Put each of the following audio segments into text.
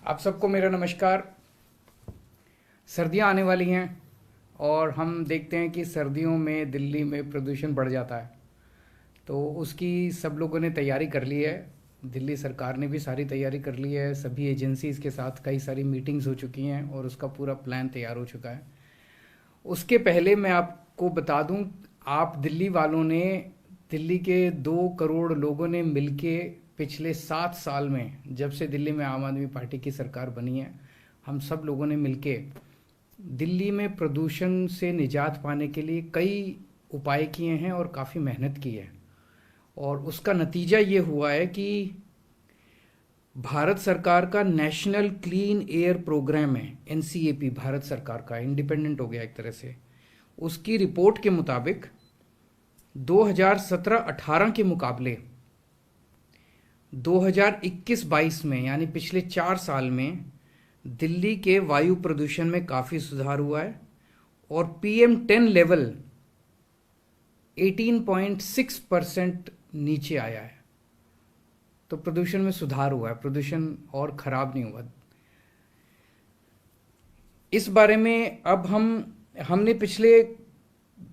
आप सबको मेरा नमस्कार। सर्दियां आने वाली हैं और हम देखते हैं कि सर्दियों में दिल्ली में प्रदूषण बढ़ जाता है। तो उसकी सब लोगों ने तैयारी कर ली है। दिल्ली सरकार ने भी सारी तैयारी कर ली है। सभी एजेंसीज के साथ कई सारी मीटिंग्स हो चुकी हैं और उसका पूरा प्लान तैयार हो चुका है। उसके पहले मैं आपको बता दूं, आप दिल्ली वालों ने, दिल्ली के 2 करोड़ लोगों ने मिलके पिछले 7 साल में, जब से दिल्ली में आम आदमी पार्टी की सरकार बनी है, हम सब लोगों ने मिलके दिल्ली में प्रदूषण से निजात पाने के लिए कई उपाय किए हैं और काफ़ी मेहनत की है। और उसका नतीजा ये हुआ है कि भारत सरकार का नेशनल क्लीन एयर प्रोग्राम है, एनसीएपी, भारत सरकार का इंडिपेंडेंट हो गया एक तरह से। उसकी रिपोर्ट के मुताबिक 2017-18 के मुकाबले 2021-22 में, यानी पिछले 4 साल में, दिल्ली के वायु प्रदूषण में काफ़ी सुधार हुआ है और PM10 लेवल 18.6% नीचे आया है। तो प्रदूषण में सुधार हुआ है, प्रदूषण और खराब नहीं हुआ। इस बारे में अब हमने पिछले,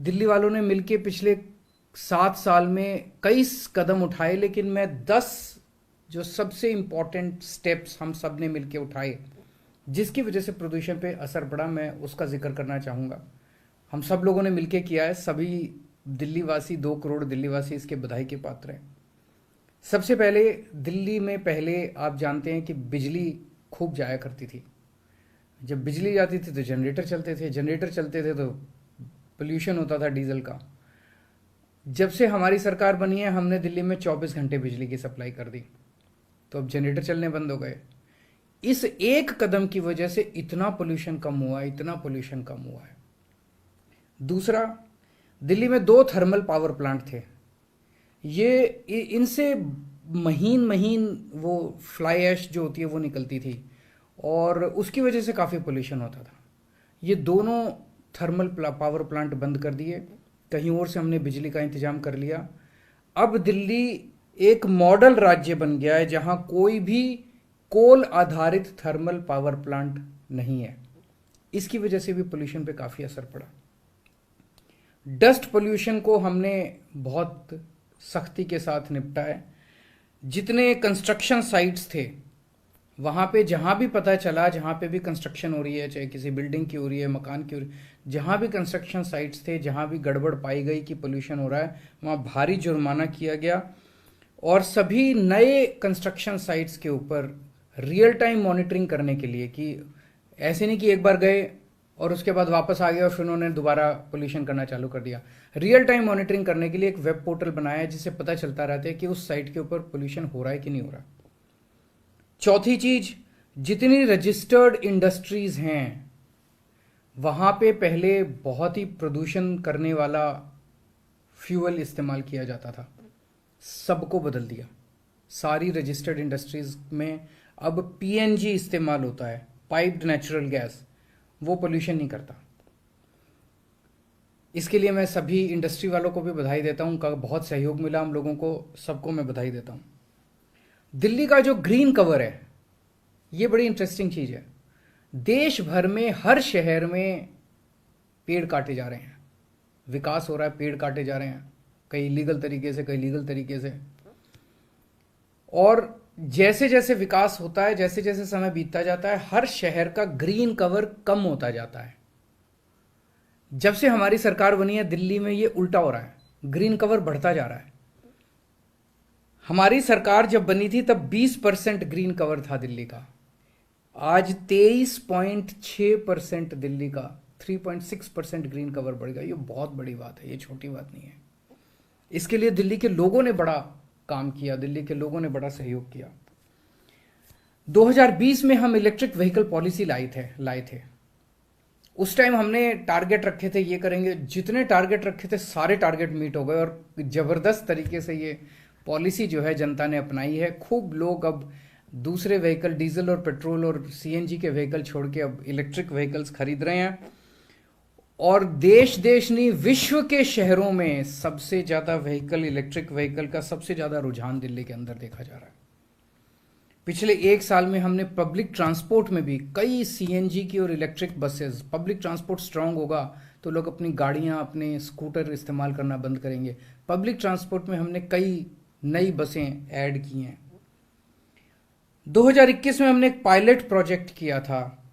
दिल्ली वालों ने मिलके पिछले 7 साल में कई कदम उठाए, लेकिन मैं 10 जो सबसे इम्पोर्टेंट स्टेप्स हम सब ने मिलके उठाए जिसकी वजह से प्रदूषण पे असर पड़ा, मैं उसका जिक्र करना चाहूँगा। हम सब लोगों ने मिलके किया है। सभी दिल्ली वासी, 2 करोड़ दिल्ली वासी इसके बधाई के पात्र हैं। सबसे पहले, दिल्ली में पहले आप जानते हैं कि बिजली खूब जाया करती थी। जब बिजली जाती थी तो जनरेटर चलते थे, जनरेटर चलते थे तो पोल्यूशन होता था डीजल का। जब से हमारी सरकार बनी है, हमने दिल्ली में 24 घंटे बिजली की सप्लाई कर दी, तो अब जनरेटर चलने बंद हो गए। इस एक कदम की वजह से इतना पोल्यूशन कम हुआ है, इतना पोल्यूशन कम हुआ है। दूसरा, दिल्ली में 2 थर्मल पावर प्लांट थे। ये इनसे महीन महीन वो फ्लाई ऐश जो होती है वो निकलती थी और उसकी वजह से काफ़ी पोल्यूशन होता था। ये दोनों थर्मल पावर प्लांट बंद कर दिए, कहीं और से हमने बिजली का इंतजाम कर लिया। अब दिल्ली एक मॉडल राज्य बन गया है जहां कोई भी कोल आधारित थर्मल पावर प्लांट नहीं है। इसकी वजह से भी पोल्यूशन पे काफ़ी असर पड़ा। डस्ट पोल्यूशन को हमने बहुत सख्ती के साथ निपटा है। जितने कंस्ट्रक्शन साइट्स थे वहाँ पे, जहाँ भी पता चला, जहाँ पे भी कंस्ट्रक्शन हो रही है, चाहे किसी बिल्डिंग की हो रही है, मकान की हो रही है, जहाँ भी कंस्ट्रक्शन साइट्स थे, जहाँ भी गड़बड़ पाई गई कि पोल्यूशन हो रहा है, वहाँ भारी जुर्माना किया गया। और सभी नए कंस्ट्रक्शन साइट्स के ऊपर रियल टाइम मॉनिटरिंग करने के लिए, कि ऐसे नहीं कि एक बार गए और उसके बाद वापस आ गए और फिर उन्होंने दोबारा पोल्यूशन करना चालू कर दिया। रियल टाइम मॉनिटरिंग करने के लिए एक वेब पोर्टल बनाया है जिससे पता चलता रहता है कि उस साइट के ऊपर पोल्यूशन हो रहा है कि नहीं हो रहा। चौथी चीज, जितनी रजिस्टर्ड इंडस्ट्रीज हैं वहां पे पहले बहुत ही प्रदूषण करने वाला फ्यूल इस्तेमाल किया जाता था, सबको बदल दिया। सारी रजिस्टर्ड इंडस्ट्रीज में अब PNG इस्तेमाल होता है, पाइप्ड नेचुरल गैस। वो पोल्यूशन नहीं करता। इसके लिए मैं सभी इंडस्ट्री वालों को भी बधाई देता हूं, उनका बहुत सहयोग मिला हम लोगों को, सबको मैं बधाई देता हूं। दिल्ली का जो ग्रीन कवर है, ये बड़ी इंटरेस्टिंग चीज है। देश भर में हर शहर में पेड़ काटे जा रहे हैं, विकास हो रहा है, पेड़ काटे जा रहे हैं, कई लीगल तरीके से, कई लीगल तरीके से। और जैसे जैसे विकास होता है, जैसे जैसे समय बीतता जाता है, हर शहर का ग्रीन कवर कम होता जाता है। जब से हमारी सरकार बनी है, दिल्ली में ये उल्टा हो रहा है, ग्रीन कवर बढ़ता जा रहा है। हमारी सरकार जब बनी थी तब 20% ग्रीन कवर था दिल्ली का, आज 23.6% दिल्ली का, 3.6% ग्रीन कवर बढ़ गया। ये बहुत बड़ी बात है, ये छोटी बात नहीं है। इसके लिए दिल्ली के लोगों ने बड़ा काम किया, दिल्ली के लोगों ने बड़ा सहयोग किया। 2020 में हम इलेक्ट्रिक व्हीकल पॉलिसी लाए थे। उस टाइम हमने टारगेट रखे थे, ये करेंगे। जितने टारगेट रखे थे सारे टारगेट मीट हो गए और जबरदस्त तरीके से ये पॉलिसी जो है जनता ने अपनाई है। खूब लोग अब दूसरे व्हीकल, डीजल और पेट्रोल और CNG के व्हीकल छोड़ के अब इलेक्ट्रिक व्हीकल्स खरीद रहे हैं। और देश नहीं, विश्व के शहरों में सबसे ज्यादा व्हीकल, इलेक्ट्रिक व्हीकल का सबसे ज्यादा रुझान दिल्ली के अंदर देखा जा रहा है। पिछले एक साल में हमने पब्लिक ट्रांसपोर्ट में भी कई सीएनजी की और electric buses, public transport strong होगा तो लोग अपनी गाड़ियां, अपने स्कूटर इस्तेमाल करना बंद करेंगे। पब्लिक ट्रांसपोर्ट में हमने कई नई बसें ऐड की हैं। 2021 में हमने एक पायलट प्रोजेक्ट किया था,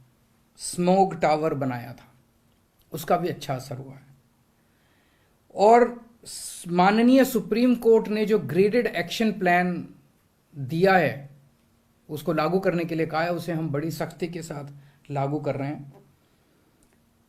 स्मोग टावर बनाया था, उसका भी अच्छा असर हुआ है। और माननीय सुप्रीम कोर्ट ने जो ग्रेडेड एक्शन प्लान दिया है उसको लागू करने के लिए कहा है, उसे हम बड़ी सख्ती के साथ लागू कर रहे हैं।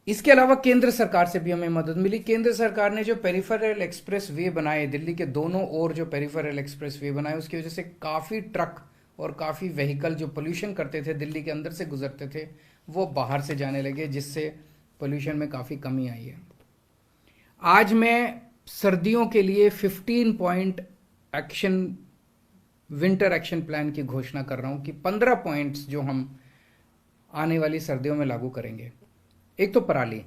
इसके अलावा केंद्र सरकार से भी हमें मदद मिली। केंद्र सरकार ने जो पेरिफेरल एक्सप्रेस वे बनाए, दिल्ली के दोनों ओर जो पेरिफेरल एक्सप्रेस वे बनाए, उसकी वजह से काफ़ी ट्रक और काफ़ी व्हीकल जो पोल्यूशन करते थे, दिल्ली के अंदर से गुजरते थे, वो बाहर से जाने लगे, जिससे पोल्यूशन में काफ़ी कमी आई है। आज मैं सर्दियों के लिए 15 point action, winter action plan की घोषणा कर रहा हूं कि 15 पॉइंट्स जो हम आने वाली सर्दियों में लागू करेंगे। एक तो पराली,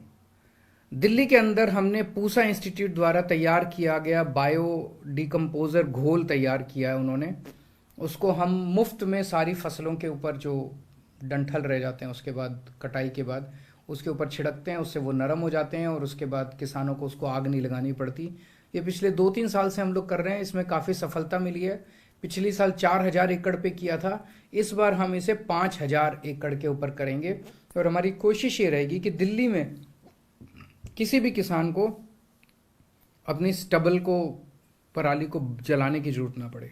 दिल्ली के अंदर हमने पूसा इंस्टीट्यूट द्वारा तैयार किया गया बायो डिकम्पोजर घोल तैयार किया है उन्होंने, उसको हम मुफ्त में सारी फसलों के ऊपर जो डंठल रह जाते हैं उसके बाद, कटाई के बाद उसके ऊपर छिड़कते हैं, उससे वो नरम हो जाते हैं और उसके बाद किसानों को उसको आग नहीं लगानी पड़ती। ये पिछले 2-3 साल से हम लोग कर रहे हैं, इसमें काफ़ी सफलता मिली है। पिछली साल 4000 एकड़ पे किया था, इस बार हम इसे 5000 एकड़ के ऊपर करेंगे और हमारी कोशिश ये रहेगी कि दिल्ली में किसी भी किसान को अपनी स्टबल को, पराली को जलाने की जरूरत ना पड़े।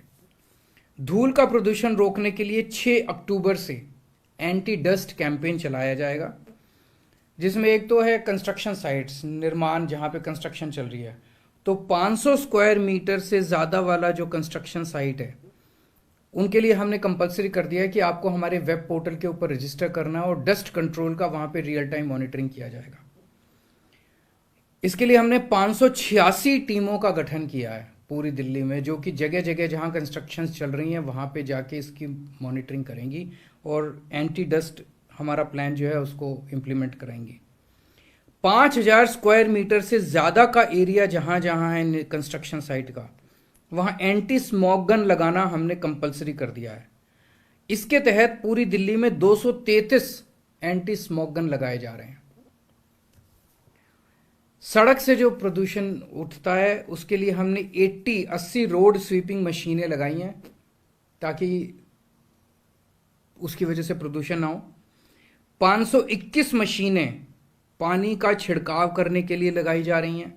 धूल का प्रदूषण रोकने के लिए 6 अक्टूबर से एंटी डस्ट कैंपेन चलाया जाएगा, जिसमें एक तो है कंस्ट्रक्शन साइट्स, निर्माण जहां पे कंस्ट्रक्शन चल रही है, तो 500 स्क्वायर मीटर से ज़्यादा वाला जो कंस्ट्रक्शन साइट है उनके लिए हमने कंपलसरी कर दिया है कि आपको हमारे वेब पोर्टल के ऊपर रजिस्टर करना है और डस्ट कंट्रोल का वहां पे रियल टाइम मॉनिटरिंग किया जाएगा। इसके लिए हमने 586 टीमों का गठन किया है पूरी दिल्ली में, जो कि जगह जगह जहां कंस्ट्रक्शन चल रही हैं वहां पे जाके इसकी मॉनिटरिंग करेंगी और एंटी डस्ट हमारा प्लान जो है उसको इम्प्लीमेंट कराएंगी। 5000 स्क्वायर मीटर से ज्यादा का एरिया जहां जहां है कंस्ट्रक्शन साइट का, वहां एंटी स्मॉग गन लगाना हमने कंपलसरी कर दिया है। इसके तहत पूरी दिल्ली में 233 एंटी स्मॉग गन लगाए जा रहे हैं। सड़क से जो प्रदूषण उठता है उसके लिए हमने 80 रोड स्वीपिंग मशीनें लगाई हैं ताकि उसकी वजह से प्रदूषण ना हो। 521 मशीनें पानी का छिड़काव करने के लिए लगाई जा रही हैं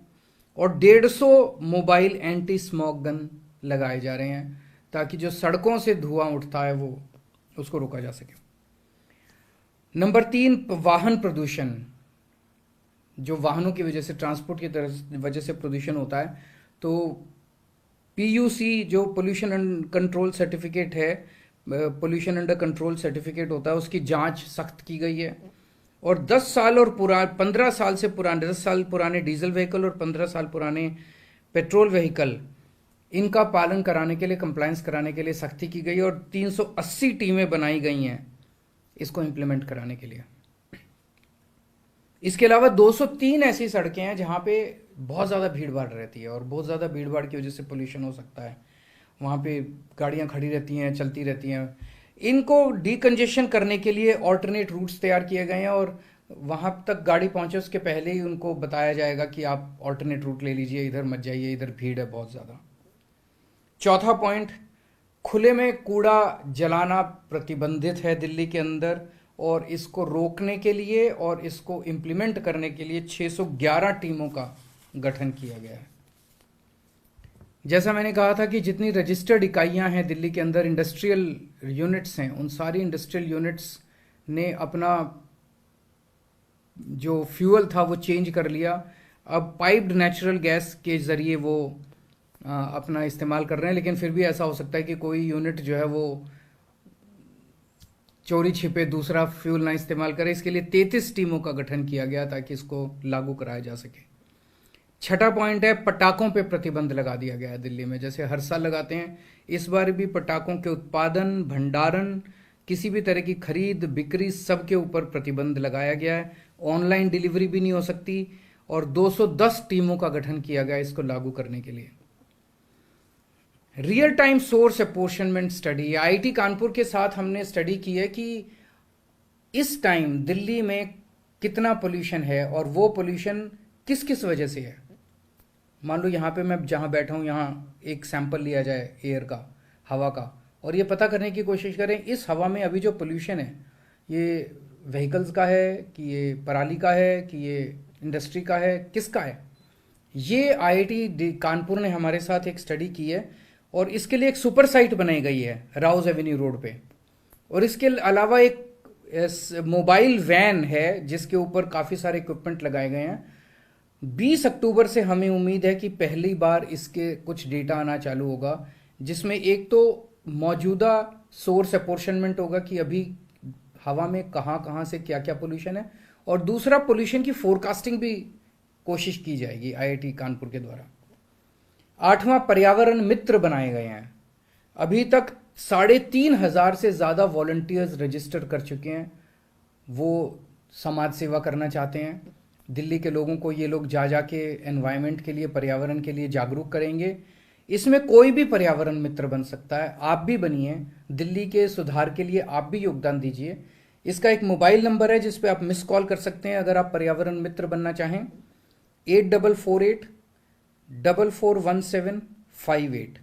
और 150 मोबाइल एंटी स्मॉग गन लगाए जा रहे हैं ताकि जो सड़कों से धुआं उठता है वो उसको रोका जा सके। नंबर 3, वाहन प्रदूषण, जो वाहनों की वजह से, ट्रांसपोर्ट की वजह से प्रदूषण होता है, तो पीयूसी जो पोल्यूशन कंट्रोल सर्टिफिकेट है, पोल्यूशन अंडर कंट्रोल सर्टिफिकेट होता है, उसकी जांच सख्त की गई है और 10 साल और 15 साल से पुराने, 10 साल पुराने डीजल व्हीकल और 15 साल पुराने पेट्रोल व्हीकल, इनका पालन कराने के लिए, कंप्लायंस कराने के लिए सख्ती की गई और 380 टीमें बनाई गई हैं इसको इम्प्लीमेंट कराने के लिए। इसके अलावा 203 ऐसी सड़कें हैं जहां पे बहुत ज़्यादा भीड़ भाड़ रहती है और बहुत ज़्यादा भीड़ भाड़ की वजह से पोल्यूशन हो सकता है, वहाँ पे गाड़ियाँ खड़ी रहती हैं, चलती रहती हैं। इनको डीकंजेशन करने के लिए ऑल्टरनेट रूट्स तैयार किए गए हैं और वहाँ तक गाड़ी पहुँचे उसके पहले ही उनको बताया जाएगा कि आप ऑल्टरनेट रूट ले लीजिए, इधर मत जाइए, इधर भीड़ है बहुत ज़्यादा। चौथा पॉइंट, खुले में कूड़ा जलाना प्रतिबंधित है दिल्ली के अंदर और इसको रोकने के लिए और इसको इम्प्लीमेंट करने के लिए 611 टीमों का गठन किया गया है। जैसा मैंने कहा था कि जितनी रजिस्टर्ड इकाइयां हैं दिल्ली के अंदर, इंडस्ट्रियल यूनिट्स हैं, उन सारी इंडस्ट्रियल यूनिट्स ने अपना जो फ्यूल था वो चेंज कर लिया। अब पाइप्ड नेचुरल गैस के ज़रिए वो अपना इस्तेमाल कर रहे हैं, लेकिन फिर भी ऐसा हो सकता है कि कोई यूनिट जो है वो चोरी छिपे दूसरा फ्यूल ना इस्तेमाल करे। इसके लिए 33 टीमों का गठन किया गया ताकि इसको लागू कराया जा सके। छठा पॉइंट है, पटाखों पे प्रतिबंध लगा दिया गया है दिल्ली में, जैसे हर साल लगाते हैं, इस बार भी पटाखों के उत्पादन, भंडारण, किसी भी तरह की खरीद बिक्री, सब के ऊपर प्रतिबंध लगाया गया है। ऑनलाइन डिलीवरी भी नहीं हो सकती और 210 टीमों का गठन किया गया इसको लागू करने के लिए। Real time source apportionment study, IIT Kanpur के साथ हमने स्टडी की है कि इस टाइम दिल्ली में कितना पोल्यूशन है और वो पोल्यूशन किस किस वजह से है। मान लो यहाँ पे मैं जहाँ बैठा हूँ, यहाँ एक सैंपल लिया जाए एयर का, हवा का, और ये पता करने की कोशिश करें इस हवा में अभी जो पोल्यूशन है ये व्हीकल्स का है कि ये पराली का है कि ये इंडस्ट्री का है, किसका है। ये आईआईटी कानपुर ने हमारे साथ एक स्टडी की है और इसके लिए एक सुपर साइट बनाई गई है राउज एवेन्यू रोड पे। और इसके अलावा एक मोबाइल वैन है जिसके ऊपर काफ़ी सारे इक्विपमेंट लगाए गए हैं। 20 अक्टूबर से हमें उम्मीद है कि पहली बार इसके कुछ डेटा आना चालू होगा, जिसमें एक तो मौजूदा सोर्स अपोर्शनमेंट होगा कि अभी हवा में कहाँ कहाँ से क्या क्या पोल्यूशन है, और दूसरा पोल्यूशन की फोरकास्टिंग भी कोशिश की जाएगी आईआईटी कानपुर के द्वारा। 8वां पर्यावरण मित्र बनाए गए हैं। अभी तक 3,500 से ज़्यादा वॉलंटियर्स रजिस्टर कर चुके हैं। वो समाज सेवा करना चाहते हैं। दिल्ली के लोगों को ये लोग जा के एनवायरनमेंट के लिए, पर्यावरण के लिए जागरूक करेंगे। इसमें कोई भी पर्यावरण मित्र बन सकता है, आप भी बनिए, दिल्ली के सुधार के लिए आप भी योगदान दीजिए। इसका एक मोबाइल नंबर है जिस पे आप मिस कॉल कर सकते हैं अगर आप पर्यावरण मित्र बनना चाहें, 8448441758।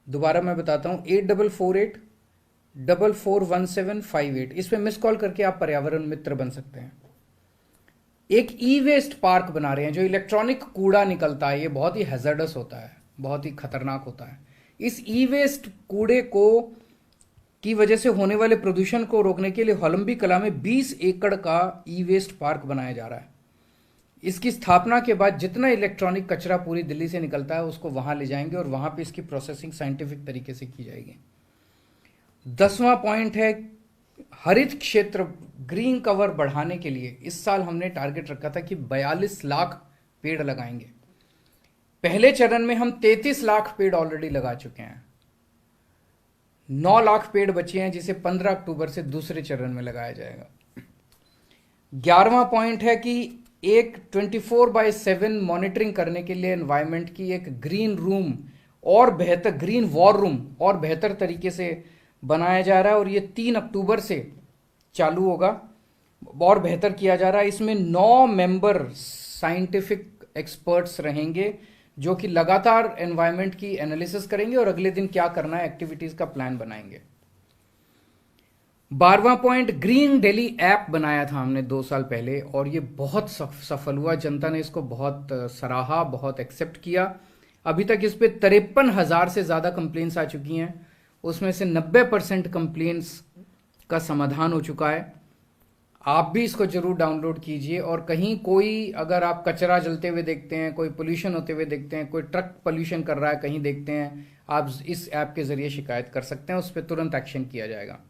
दोबारा मैं बताता हूं, 8448441758। इस पे मिस कॉल करके आप पर्यावरण मित्र बन सकते हैं। एक ई वेस्ट पार्क बना रहे हैं। जो इलेक्ट्रॉनिक कूड़ा निकलता है ये बहुत ही हैजर्डस होता है, बहुत ही खतरनाक होता है। इस ई वेस्ट कूड़े को की वजह से होने वाले प्रदूषण को रोकने के लिए होलंबी कला में 20 एकड़ का ई वेस्ट पार्क बनाया जा रहा है। इसकी स्थापना के बाद जितना इलेक्ट्रॉनिक कचरा पूरी दिल्ली से निकलता है उसको वहां ले जाएंगे और वहां पे इसकी प्रोसेसिंग साइंटिफिक तरीके से की जाएगी। 10वां पॉइंट है हरित क्षेत्र, ग्रीन कवर बढ़ाने के लिए इस साल हमने टारगेट रखा था कि 42 लाख पेड़ लगाएंगे। पहले चरण में हम 33 लाख पेड़ ऑलरेडी लगा चुके हैं। 9 लाख पेड़ बचे हैं जिसे 15 अक्टूबर से दूसरे चरण में लगाया जाएगा। 11वां पॉइंट है कि एक 24/7 मॉनिटरिंग करने के लिए एनवायरनमेंट की एक ग्रीन रूम और बेहतर, ग्रीन वॉर रूम और बेहतर तरीके से बनाया जा रहा है और ये 3 अक्टूबर से चालू होगा और बेहतर किया जा रहा है। इसमें 9 मेंबर साइंटिफिक एक्सपर्ट्स रहेंगे जो कि लगातार एनवायरनमेंट की एनालिसिस करेंगे और अगले दिन क्या करना है एक्टिविटीज का प्लान बनाएंगे। 12वां पॉइंट, ग्रीन दिल्ली ऐप बनाया था हमने 2 साल पहले और ये बहुत सफल हुआ। जनता ने इसको बहुत सराहा, बहुत एक्सेप्ट किया। अभी तक इस पे 53,000 से ज्यादा कंप्लेंट्स आ चुकी हैं। उसमें से 90% कंप्लेंट्स का समाधान हो चुका है। आप भी इसको जरूर डाउनलोड कीजिए और कहीं कोई, अगर आप कचरा जलते हुए देखते हैं, कोई पोल्यूशन होते हुए देखते हैं, कोई ट्रक पोल्यूशन कर रहा है कहीं देखते हैं, आप इस ऐप के जरिए शिकायत कर सकते हैं, उस पर तुरंत एक्शन किया जाएगा।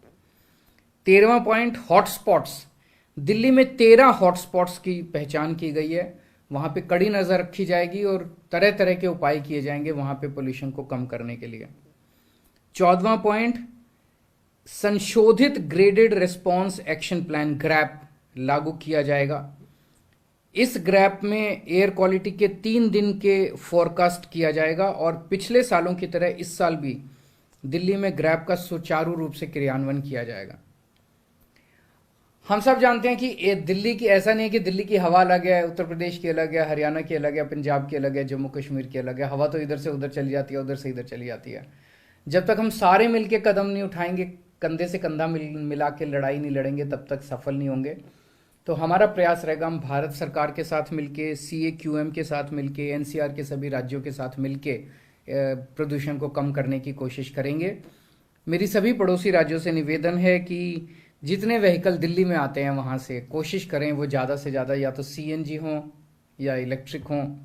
13वां पॉइंट, हॉटस्पॉट्स। दिल्ली में 13 हॉटस्पॉट्स की पहचान की गई है। वहां पे कड़ी नजर रखी जाएगी और तरह तरह के उपाय किए जाएंगे वहां पे पोल्यूशन को कम करने के लिए। 14वां पॉइंट, संशोधित graded response action plan grab लागू किया जाएगा। इस ग्रैप में एयर क्वालिटी के 3 दिन के फोरकास्ट किया जाएगा और पिछले सालों की तरह इस साल भी दिल्ली में ग्रैप का सुचारू रूप से क्रियान्वयन किया जाएगा। हम सब जानते हैं कि दिल्ली की, ऐसा नहीं है कि दिल्ली की हवा अलग है, उत्तर प्रदेश की अलग है, हरियाणा की अलग है, पंजाब की अलग है, जम्मू कश्मीर की अलग है। हवा तो इधर से उधर चली जाती है, उधर से इधर चली जाती है। जब तक हम सारे मिलके कदम नहीं उठाएंगे, कंधे से कंधा मिला के लड़ाई नहीं लड़ेंगे, तब तक सफल नहीं होंगे। तो हमारा प्रयास रहेगा, हम भारत सरकार के साथ मिलके, CAQM के साथ मिलके, NCR के सभी राज्यों के साथ मिलके प्रदूषण को कम करने की कोशिश करेंगे। मेरी सभी पड़ोसी राज्यों से निवेदन है कि जितने व्हीकल दिल्ली में आते हैं वहाँ से कोशिश करें वो ज़्यादा से ज़्यादा या तो CNG हों या इलेक्ट्रिक हों।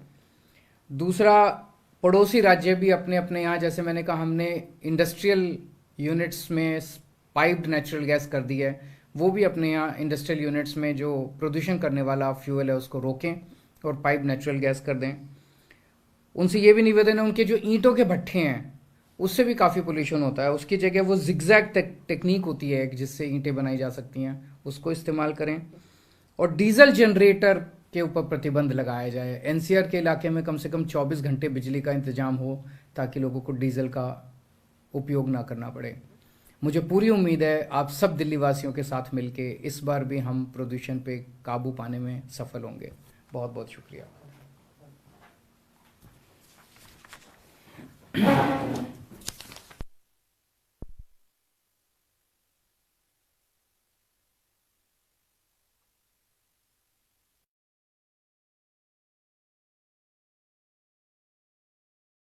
दूसरा, पड़ोसी राज्य भी अपने अपने यहाँ, जैसे मैंने कहा, हमने इंडस्ट्रियल यूनिट्स में पाइप्ड नेचुरल गैस कर दी है, वो भी अपने यहाँ इंडस्ट्रियल यूनिट्स में जो प्रदूषण करने वाला फ्यूल है उसको रोकें और पाइप नेचुरल गैस कर दें। उनसे ये भी निवेदन है, उनके जो ईंटों के भट्ठे हैं उससे भी काफ़ी पोल्यूशन होता है, उसकी जगह वो जिगजैग टेक्निक होती है जिससे ईंटें बनाई जा सकती हैं, उसको इस्तेमाल करें। और डीजल जनरेटर के ऊपर प्रतिबंध लगाया जाए। NCR के इलाके में कम से कम 24 घंटे बिजली का इंतजाम हो, ताकि लोगों को डीजल का उपयोग ना करना पड़े। मुझे पूरी उम्मीद है आप सब दिल्ली वासियों के साथ मिलके इस बार भी हम प्रदूषण पे काबू पाने में सफल होंगे। बहुत बहुत शुक्रिया।